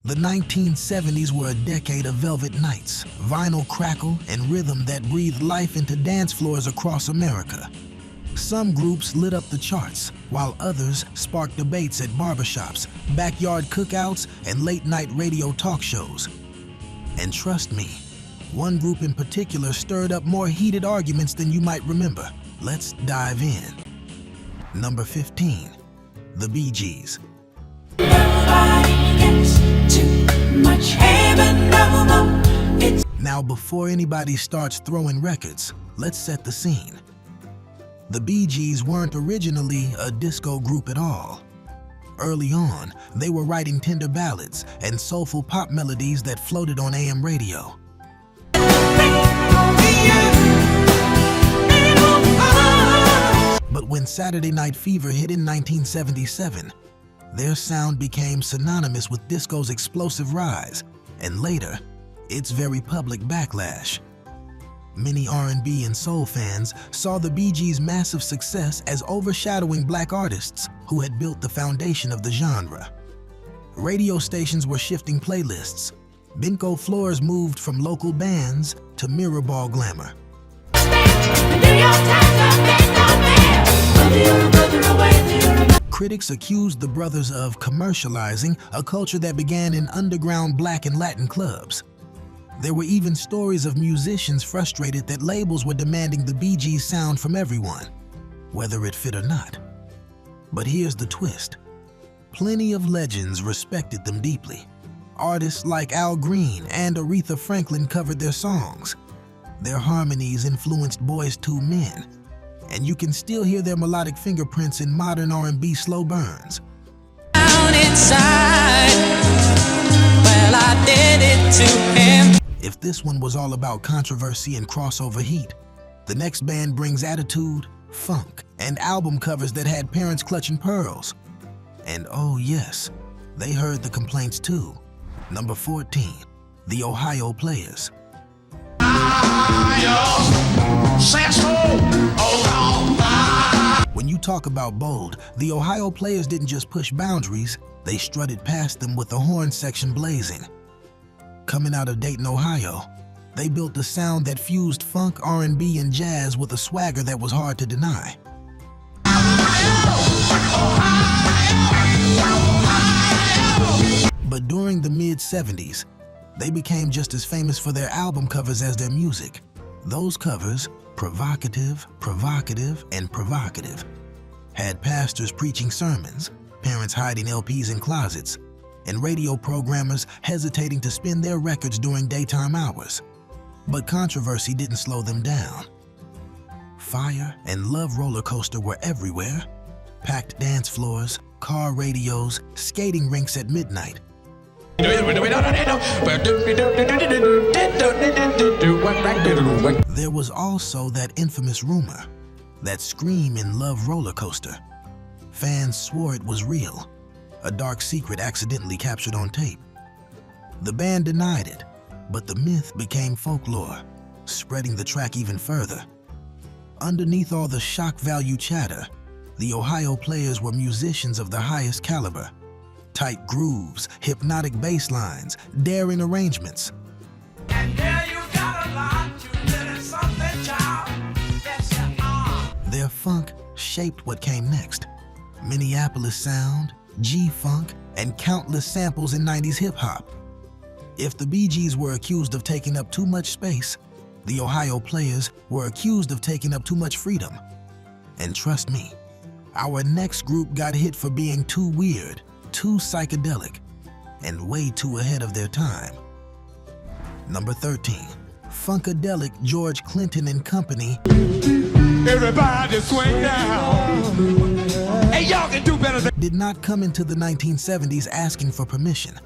The 1970s were a decade of velvet nights, vinyl crackle, and rhythm that breathed life into dance floors across America. Some groups lit up the charts, while others sparked debates at barbershops, backyard cookouts, and late-night radio talk shows. And trust me, one group in particular stirred up more heated arguments than you might remember. Let's dive in. Number 15, the Bee Gees. Now, before anybody starts throwing records, let's set the scene. The Bee Gees weren't originally a disco group at all. Early on, they were writing tender ballads and soulful pop melodies that floated on AM radio. But when Saturday Night Fever hit in 1977, their sound became synonymous with disco's explosive rise, and later, its very public backlash. Many R&B and soul fans saw the Bee Gees' massive success as overshadowing black artists who had built the foundation of the genre. Radio stations were shifting playlists. Benco floors moved from local bands to mirror ball glamour. Critics accused the brothers of commercializing a culture that began in underground black and Latin clubs. There were even stories of musicians frustrated that labels were demanding the Bee Gees sound from everyone, whether it fit or not. But here's the twist. Plenty of legends respected them deeply. Artists like Al Green and Aretha Franklin covered their songs. Their harmonies influenced Boyz II Men, and you can still hear their melodic fingerprints in modern R&B slow burns. Down inside, well, I did it to him. If this one was all about controversy and crossover heat, the next band brings attitude, funk, and album covers that had parents clutching pearls. And oh yes, they heard the complaints too. Number 14, the Ohio Players. When you talk about bold, the Ohio Players didn't just push boundaries, they strutted past them with the horn section blazing. Coming out of Dayton, Ohio, they built a sound that fused funk, R&B, and jazz with a swagger that was hard to deny. But during the mid-70s, they became just as famous for their album covers as their music. Those covers, provocative, and provocative, had pastors preaching sermons, parents hiding LPs in closets, and radio programmers hesitating to spin their records during daytime hours. But controversy didn't slow them down. Fire and love roller coaster were everywhere. Packed dance floors, car radios, skating rinks at midnight. There was also that infamous rumor, that scream in Love roller coaster. Fans swore it was real, a dark secret accidentally captured on tape. The band denied it, but the myth became folklore, spreading the track even further. Underneath all the shock value chatter, the Ohio Players were musicians of the highest caliber. Tight grooves, hypnotic bass lines, daring arrangements. And there you got a lot, you little something, child. Yes, you are. Their funk shaped what came next. Minneapolis sound, G-funk, and countless samples in 90s hip-hop. If the Bee Gees were accused of taking up too much space, the Ohio Players were accused of taking up too much freedom. And trust me, our next group got hit for being too weird, too psychedelic, and way too ahead of their time. Number 13, Funkadelic, George Clinton and Company. Everybody swing down. Hey, y'all can do better than. Did not come into the 1970s asking for permission.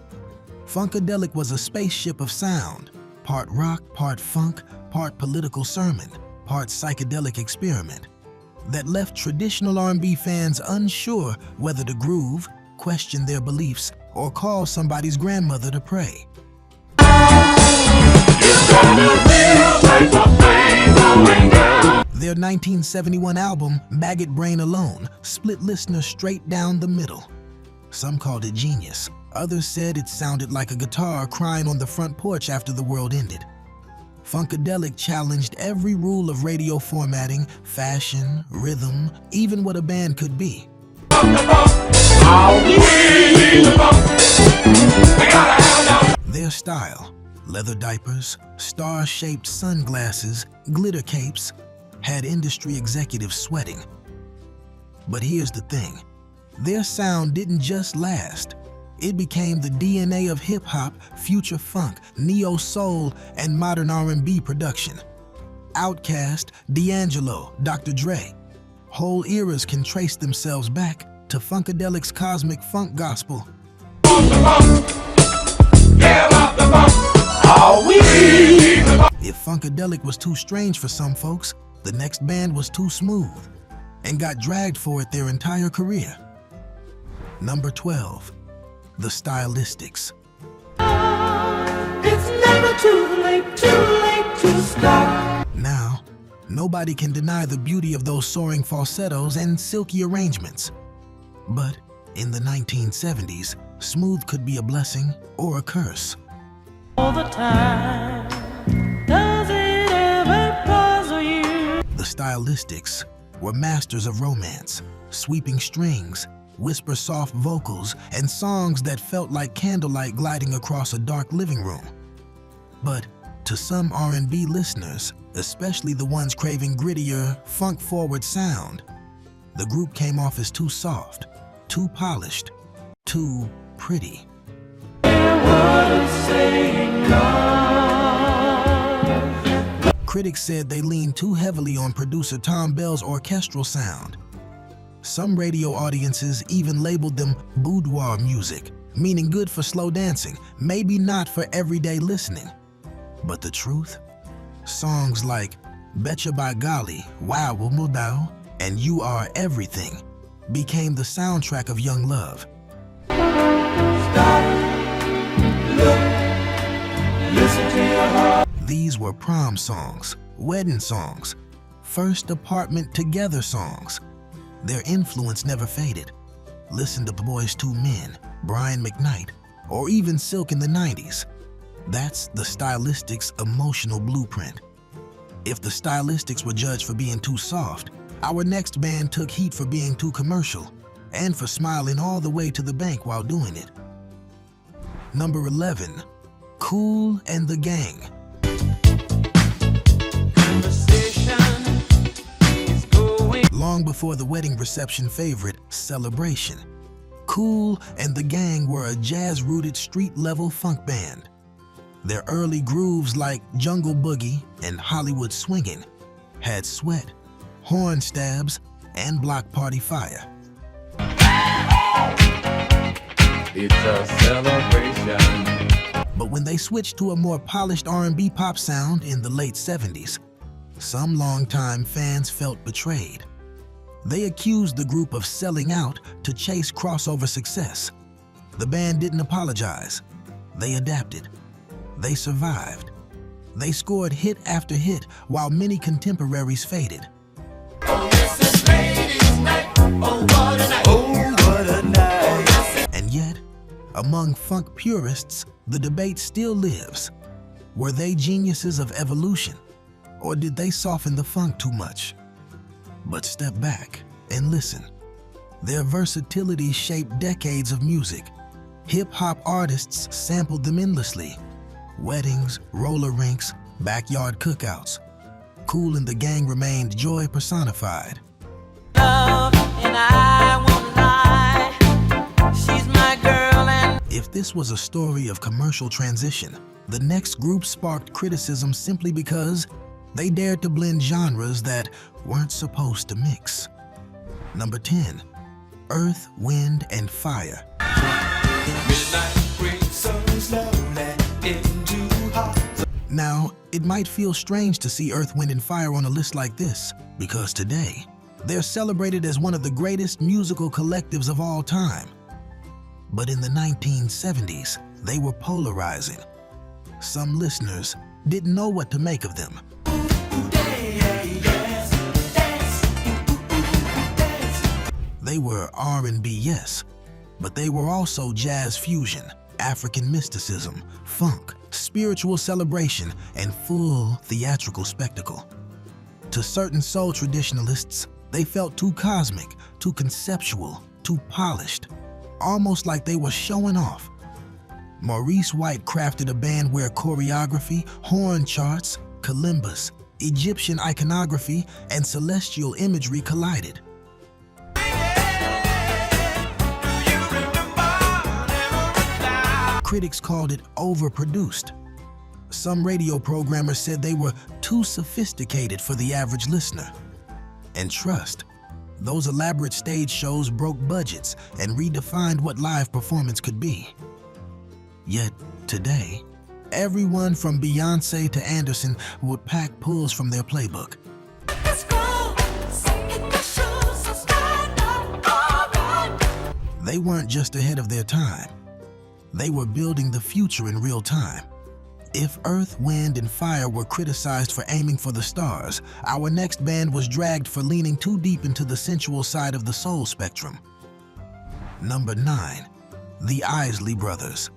Funkadelic was a spaceship of sound, part rock, part funk, part political sermon, part psychedelic experiment, that left traditional R&B fans unsure whether to groove, question their beliefs, or call somebody's grandmother to pray. Their 1971 album, Maggot Brain Alone, split listeners straight down the middle. Some called it genius, Others said it sounded like a guitar crying on the front porch after the world ended. Funkadelic challenged every rule of radio formatting, fashion, rhythm, even what a band could be. Their style, leather diapers, star-shaped sunglasses, glitter capes, had industry executives sweating. But here's the thing, their sound didn't just last. It became the DNA of hip-hop, future funk, neo-soul, and modern R&B production. Outkast, D'Angelo, Dr. Dre. Whole eras can trace themselves back to Funkadelic's cosmic funk gospel. If Funkadelic was too strange for some folks, the next band was too smooth and got dragged for it their entire career. Number 12. The Stylistics. It's never too late to start. Now, nobody can deny the beauty of those soaring falsettos and silky arrangements. But in the 1970s, smooth could be a blessing or a curse. All the time, does it ever puzzle you? The Stylistics were masters of romance, sweeping strings, whisper soft vocals, and songs that felt like candlelight gliding across a dark living room. But to some R&B listeners, especially the ones craving grittier, funk-forward sound, the group came off as too soft, too polished, too pretty. Critics said they leaned too heavily on producer Tom Bell's orchestral sound. Some radio audiences even labeled them boudoir music, meaning good for slow dancing, maybe not for everyday listening. But the truth? Songs like Betcha by Golly, Wow Wumudao, and You Are Everything became the soundtrack of young love. Stop, look, listen to your heart. These were prom songs, wedding songs, first apartment together songs. Their influence never faded. Listen to Boys II Men, Brian McKnight, or even Silk in the 90s. That's the Stylistics' emotional blueprint. If the Stylistics were judged for being too soft, our next band took heat for being too commercial and for smiling all the way to the bank while doing it. Number 11, Kool and the Gang. Long before the wedding reception favorite, Celebration, Kool and the Gang were a jazz-rooted street-level funk band. Their early grooves like Jungle Boogie and Hollywood Swingin' had sweat, horn stabs, and block party fire. It's a celebration. But when they switched to a more polished R&B pop sound in the late 70s, some longtime fans felt betrayed. They accused the group of selling out to chase crossover success. The band didn't apologize. They adapted. They survived. They scored hit after hit while many contemporaries faded. Oh, yes, it's ladies' night. Oh, what a night. Oh, what a night. And yet, among funk purists, the debate still lives. Were they geniuses of evolution, or did they soften the funk too much? But step back and listen. Their versatility shaped decades of music. Hip-hop artists sampled them endlessly. Weddings, roller rinks, backyard cookouts. Kool and the Gang remained joy personified. Love, and I won't lie. She's my girl and If this was a story of commercial transition, the next group sparked criticism simply because they dared to blend genres that weren't supposed to mix. Number 10, Earth, Wind, and Fire. Now, it might feel strange to see Earth, Wind, and Fire on a list like this, because today, they're celebrated as one of the greatest musical collectives of all time. But in the 1970s, they were polarizing. Some listeners didn't know what to make of them. They were R&B, yes, But they were also jazz fusion, African mysticism, funk, spiritual celebration, and full theatrical spectacle. To certain soul traditionalists, they felt too cosmic, too conceptual, too polished, almost like they were showing off. Maurice White crafted a band where choreography, horn charts, kalimbas, Egyptian iconography, and celestial imagery collided. Critics called it overproduced. Some radio programmers said they were too sophisticated for the average listener. And trust, those elaborate stage shows broke budgets and redefined what live performance could be. Yet today, everyone from Beyoncé to Anderson would pack pulls from their playbook. They weren't just ahead of their time. They were building the future in real time. If Earth, Wind, and Fire were criticized for aiming for the stars, our next band was dragged for leaning too deep into the sensual side of the soul spectrum. Number 9, the Isley Brothers.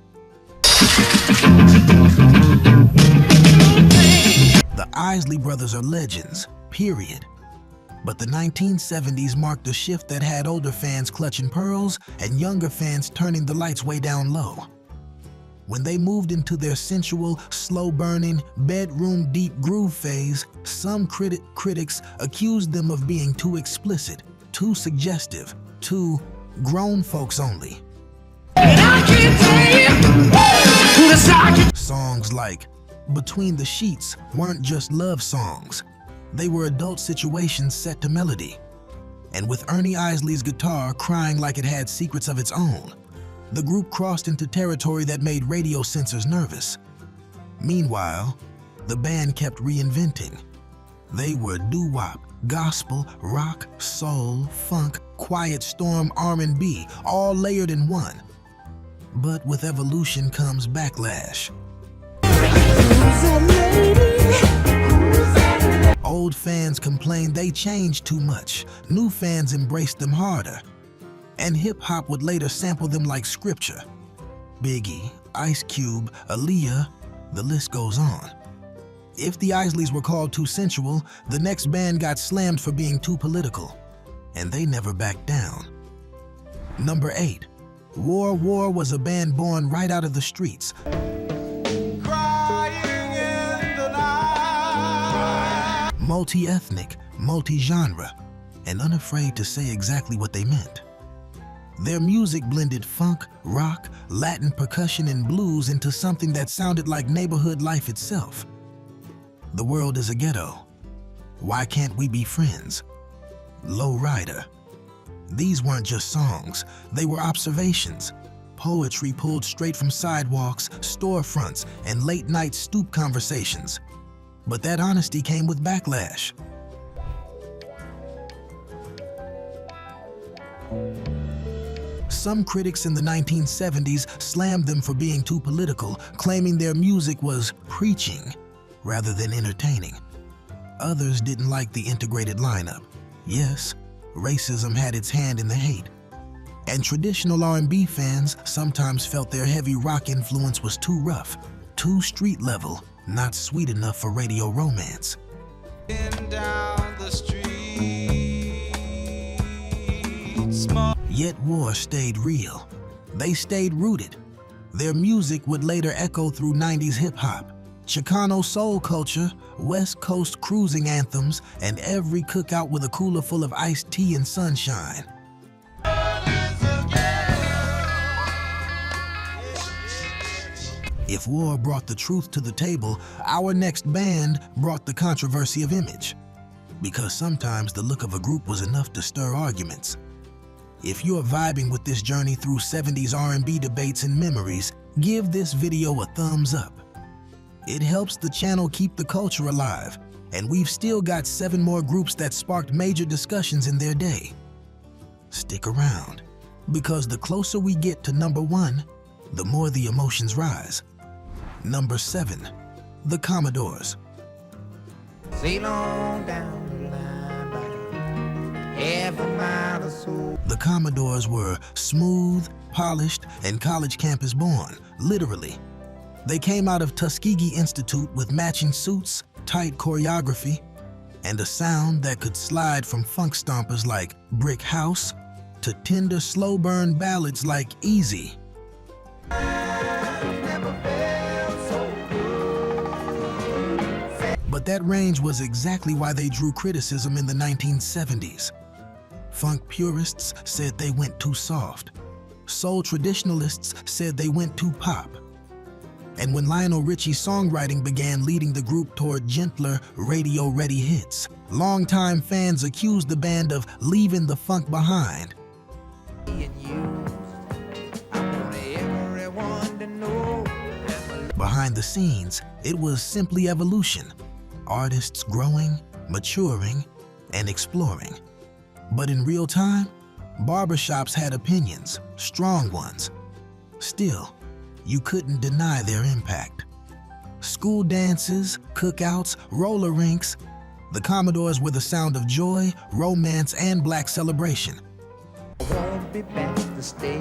The Isley Brothers are legends, period. But the 1970s marked a shift that had older fans clutching pearls and younger fans turning the lights way down low. When they moved into their sensual, slow-burning, bedroom-deep groove phase, some critics accused them of being too explicit, too suggestive, too grown folks only. Songs like Between the Sheets weren't just love songs. They were adult situations set to melody. And with Ernie Isley's guitar crying like it had secrets of its own, the group crossed into territory that made radio censors nervous. Meanwhile, the band kept reinventing. They were doo-wop, gospel, rock, soul, funk, quiet storm, R&B, all layered in one. But with evolution comes backlash. Old fans complained they changed too much. New fans embraced them harder. And hip-hop would later sample them like scripture. Biggie, Ice Cube, Aaliyah, the list goes on. If the Isleys were called too sensual, the next band got slammed for being too political. And they never backed down. Number 8, War War was a band born right out of the streets. Multi-ethnic, multi-genre, and unafraid to say exactly what they meant. Their music blended funk, rock, Latin percussion, and blues into something that sounded like neighborhood life itself. The world is a ghetto. Why can't we be friends? Low Rider. These weren't just songs, they were observations. Poetry pulled straight from sidewalks, storefronts, and late-night stoop conversations. But that honesty came with backlash. Some critics in the 1970s slammed them for being too political, claiming their music was preaching rather than entertaining. Others didn't like the integrated lineup. Yes, racism had its hand in the hate. And traditional R&B fans sometimes felt their heavy rock influence was too rough, too street level, not sweet enough for radio romance. Down the street, Yet war stayed real. They stayed rooted. Their music would later echo through 90s hip-hop, Chicano soul culture, West Coast cruising anthems, and every cookout with a cooler full of iced tea and sunshine. If war brought the truth to the table, our next band brought the controversy of image. Because sometimes the look of a group was enough to stir arguments. If you're vibing with this journey through 70s R&B debates and memories, give this video a thumbs up. It helps the channel keep the culture alive, and we've still got 7 more groups that sparked major discussions in their day. Stick around, because the closer we get to number 1, the more the emotions rise. Number 7, the Commodores. sail on down the line by half a mile or so. The Commodores were smooth, polished, and college campus born, literally. They came out of Tuskegee Institute with matching suits, tight choreography, and a sound that could slide from funk stompers like Brick House to tender slow burn ballads like Easy. But that range was exactly why they drew criticism in the 1970s. Funk purists said they went too soft. Soul traditionalists said they went too pop. And when Lionel Richie's songwriting began leading the group toward gentler, radio-ready hits, longtime fans accused the band of leaving the funk behind. Behind the scenes, it was simply evolution. Artists growing, maturing, and exploring. But in real time, barbershops had opinions, strong ones. Still, you couldn't deny their impact. School dances, cookouts, roller rinks, the Commodores were the sound of joy, romance, and black celebration. I won't be back to stay.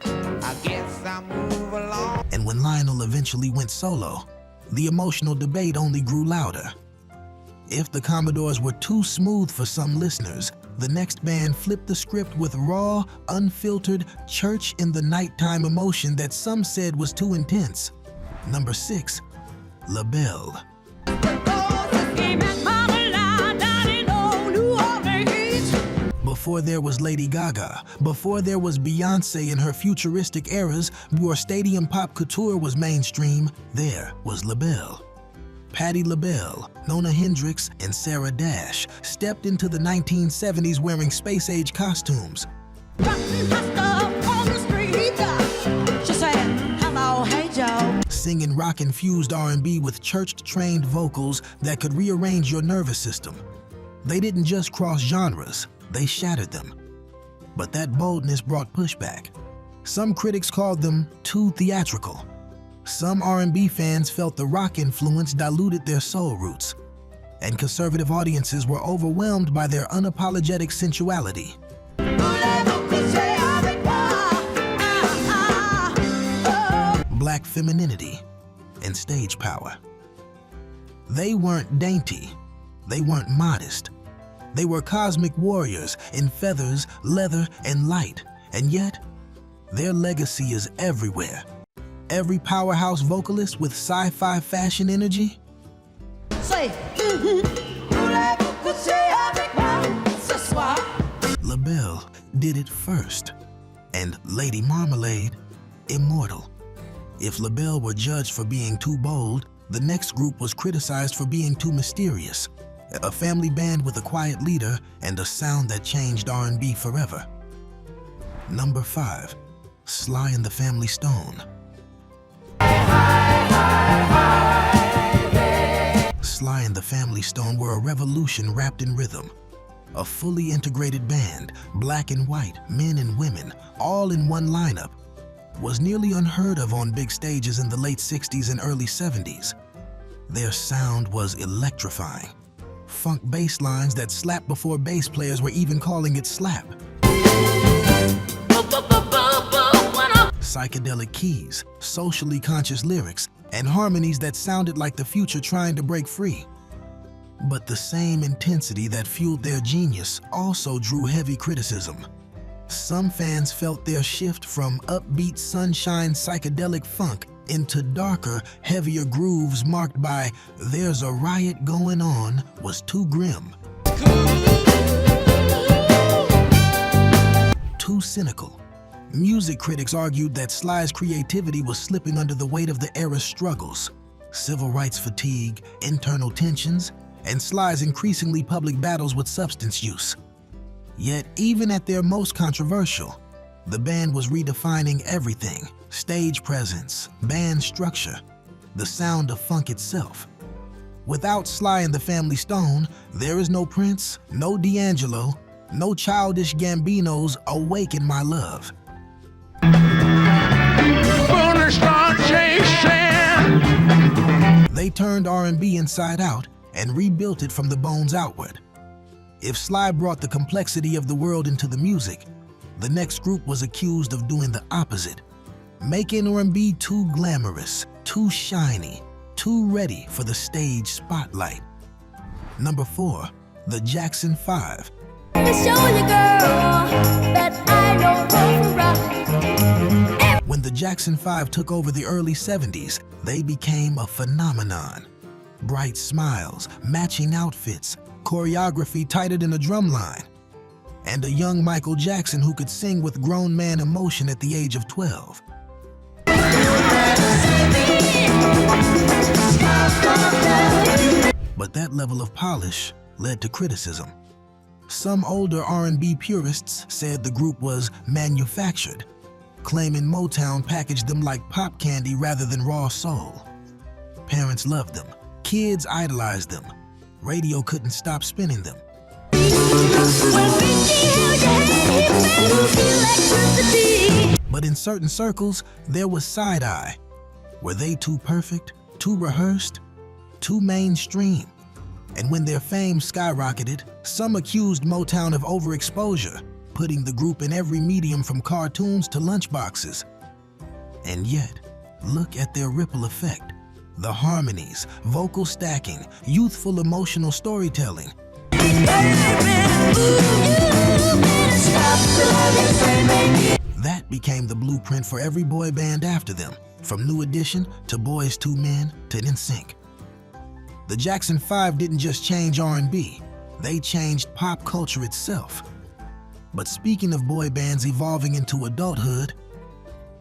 I guess I'll move along. And when Lionel eventually went solo, the emotional debate only grew louder. If the Commodores were too smooth for some listeners, the next band flipped the script with raw, unfiltered, church in the nighttime emotion that some said was too intense. Number 6, Labelle. Before there was Lady Gaga, before there was Beyoncé in her futuristic eras, where stadium pop couture was mainstream, there was Labelle. Patti LaBelle, Nona Hendrix, and Sarah Dash stepped into the 1970s wearing space-age costumes. Singing rock-infused R&B with church-trained vocals that could rearrange your nervous system. They didn't just cross genres, they shattered them. But that boldness brought pushback. Some critics called them too theatrical. Some R&B fans felt the rock influence diluted their soul roots, and conservative audiences were overwhelmed by their unapologetic sensuality. Black femininity and stage power. They weren't dainty, they weren't modest. They were cosmic warriors in feathers, leather, and light, and yet, their legacy is everywhere. Every powerhouse vocalist with sci-fi fashion energy? Labelle did it first, and Lady Marmalade, immortal. If Labelle were judged for being too bold, the next group was criticized for being too mysterious. A family band with a quiet leader and a sound that changed R&B forever. Number 5, Sly and the Family Stone. Sly and the Family Stone were a revolution wrapped in rhythm. A fully integrated band, black and white, men and women, all in one lineup, was nearly unheard of on big stages in the late 60s and early 70s. Their sound was electrifying. Funk bass lines that slapped before bass players were even calling it slap. Psychedelic keys, socially conscious lyrics, and harmonies that sounded like the future trying to break free. But the same intensity that fueled their genius also drew heavy criticism. Some fans felt their shift from upbeat sunshine psychedelic funk into darker, heavier grooves marked by "there's a riot going on" was too grim. Too cynical. Music critics argued that Sly's creativity was slipping under the weight of the era's struggles, civil rights fatigue, internal tensions, and Sly's increasingly public battles with substance use. Yet, even at their most controversial, the band was redefining everything: stage presence, band structure, the sound of funk itself. Without Sly and the Family Stone, there is no Prince, no D'Angelo, no Childish Gambino's "Awaken My Love." They turned R&B inside out and rebuilt it from the bones outward. If Sly brought the complexity of the world into the music, The next group was accused of doing the opposite, making R&B too glamorous, too shiny, too ready for the stage spotlight. Number 4, the Jackson 5. When the Jackson 5 took over the early 70s, they became a phenomenon. Bright smiles, matching outfits, choreography tighter than a drum line, and a young Michael Jackson who could sing with grown man emotion at the age of 12. But that level of polish led to criticism. Some older R&B purists said the group was manufactured, claiming Motown packaged them like pop candy rather than raw soul. Parents loved them, kids idolized them, radio couldn't stop spinning them. But in certain circles, there was side-eye. Were they too perfect, too rehearsed, too mainstream? And when their fame skyrocketed, some accused Motown of overexposure, putting the group in every medium from cartoons to lunchboxes. And yet, look at their ripple effect. The harmonies, vocal stacking, youthful emotional storytelling. That became the blueprint for every boy band after them, from New Edition to Boyz II Men to NSYNC. The Jackson 5 didn't just change R&B, they changed pop culture itself. But speaking of boy bands evolving into adulthood,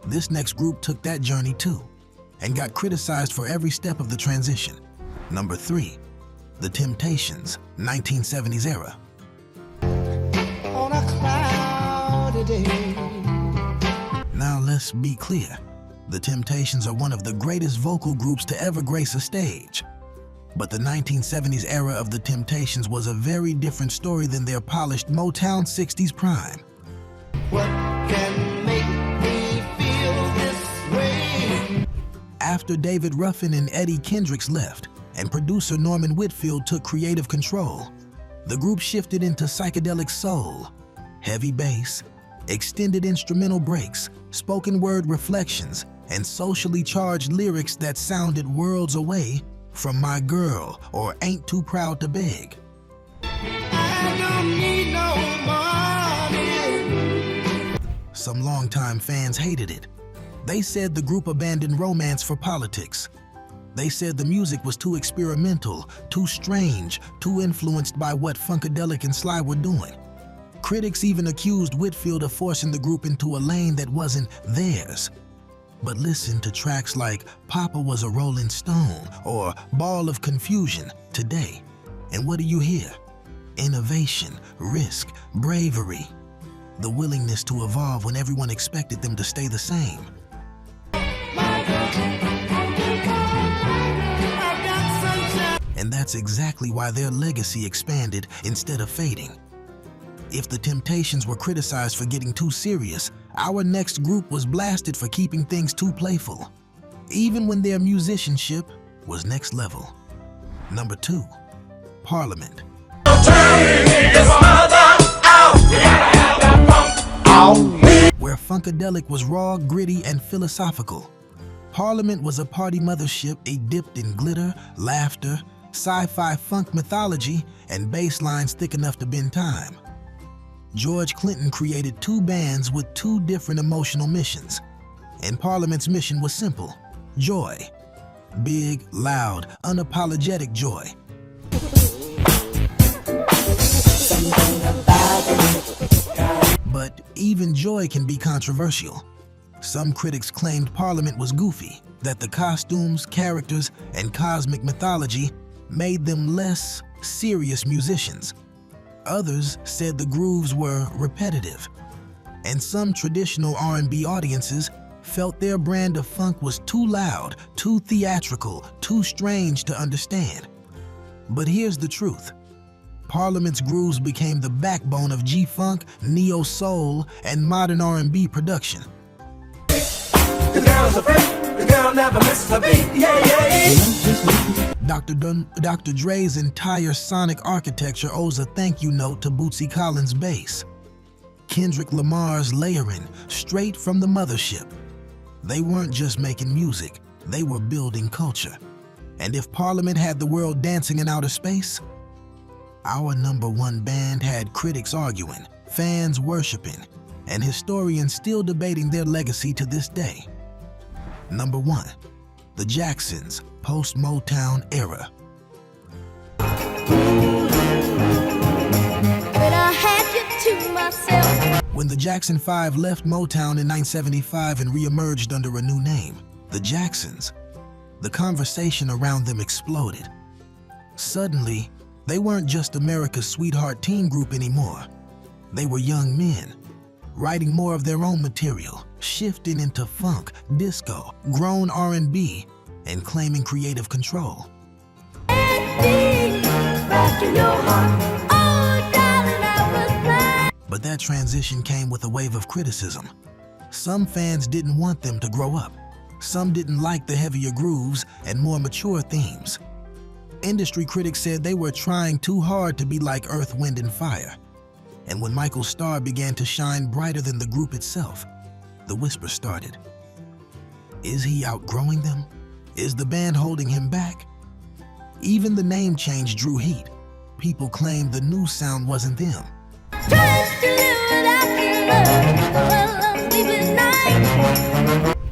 this next group took that journey too, and got criticized for every step of the transition. Number 3, The Temptations, 1970s era. On a cloudy day. Now let's be clear, The Temptations are one of the greatest vocal groups to ever grace a stage. But the 1970s era of The Temptations was a very different story than their polished Motown 60s prime. What can make me feel this way? After David Ruffin and Eddie Kendricks left, and producer Norman Whitfield took creative control, the group shifted into psychedelic soul, heavy bass, extended instrumental breaks, spoken word reflections, and socially charged lyrics that sounded worlds away from My Girl or Ain't Too Proud to Beg. I don't need no money. Some longtime fans hated it. They said the group abandoned romance for politics. They said the music was too experimental, too strange, too influenced by what Funkadelic and Sly were doing. Critics even accused Whitfield of forcing the group into a lane that wasn't theirs. But listen to tracks like Papa Was a Rolling Stone or Ball of Confusion today, and what do you hear? Innovation, risk, bravery. The willingness to evolve when everyone expected them to stay the same. And that's exactly why their legacy expanded instead of fading. If the Temptations were criticized for getting too serious, our next group was blasted for keeping things too playful, even when their musicianship was next level. Number 2, Parliament. Where Funkadelic was raw, gritty, and philosophical, Parliament was a party mothership dipped in glitter, laughter, sci-fi funk mythology, and bass lines thick enough to bend time. George Clinton created 2 bands with 2 different emotional missions, and Parliament's mission was simple: joy. Big, loud, unapologetic joy. But even joy can be controversial. Some critics claimed Parliament was goofy, that the costumes, characters, and cosmic mythology made them less serious musicians. Others said the grooves were repetitive, and some traditional R&B audiences felt their brand of funk was too loud, too theatrical, too strange to understand. But here's the truth. Parliament's grooves became the backbone of G-Funk, neo-soul, and modern R&B production. The girl's a freak, the girl never misses a beat, yeah. Dr. Dre's entire sonic architecture owes a thank you note to Bootsy Collins' bass. Kendrick Lamar's layering straight from the mothership. They weren't just making music, they were building culture. And if Parliament had the world dancing in outer space, our #1 band had critics arguing, fans worshiping, and historians still debating their legacy to this day. Number 1, the Jacksons, Post-Motown era. But I had you to myself. When the Jackson 5 left Motown in 1975 and re-emerged under a new name, the Jacksons, the conversation around them exploded. Suddenly, they weren't just America's sweetheart teen group anymore. They were young men, writing more of their own material, shifting into funk, disco, grown R&B, and claiming creative control. But that transition came with a wave of criticism. Some fans didn't want them to grow up. Some didn't like the heavier grooves and more mature themes. Industry critics said they were trying too hard to be like Earth, Wind and Fire. And when Michael's star began to shine brighter than the group itself, the whisper started. Is he outgrowing them? Is the band holding him back? Even the name change drew heat. People claimed the new sound wasn't them.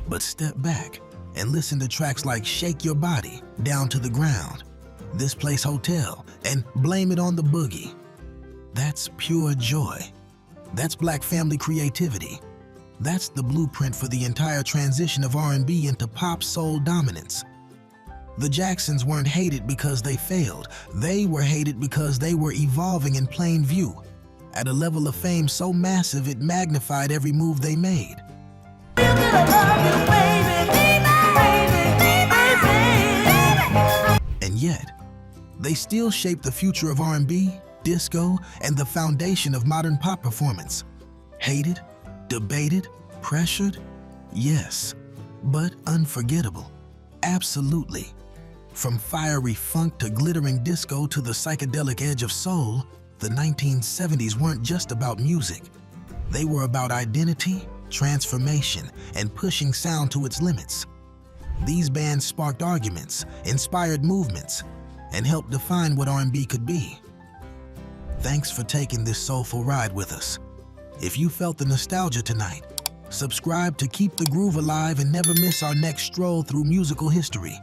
But step back and listen to tracks like Shake Your Body, Down to the Ground, This Place Hotel, and Blame It on the Boogie. That's pure joy. That's Black family creativity. That's the blueprint for the entire transition of R&B into pop soul dominance. The Jacksons weren't hated because they failed. They were hated because they were evolving in plain view, at a level of fame so massive it magnified every move they made. And yet, they still shape the future of R&B, disco, and the foundation of modern pop performance. Hated, debated, pressured? Yes, but unforgettable. Absolutely. From fiery funk to glittering disco to the psychedelic edge of soul, the 1970s weren't just about music. They were about identity, transformation, and pushing sound to its limits. These bands sparked arguments, inspired movements, and helped define what R&B could be. Thanks for taking this soulful ride with us. If you felt the nostalgia tonight, subscribe to keep the groove alive and never miss our next stroll through musical history.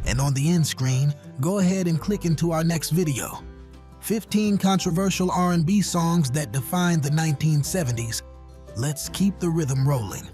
And on the end screen, go ahead and click into our next video. 15 controversial R&B songs that defined the 1970s. Let's keep the rhythm rolling.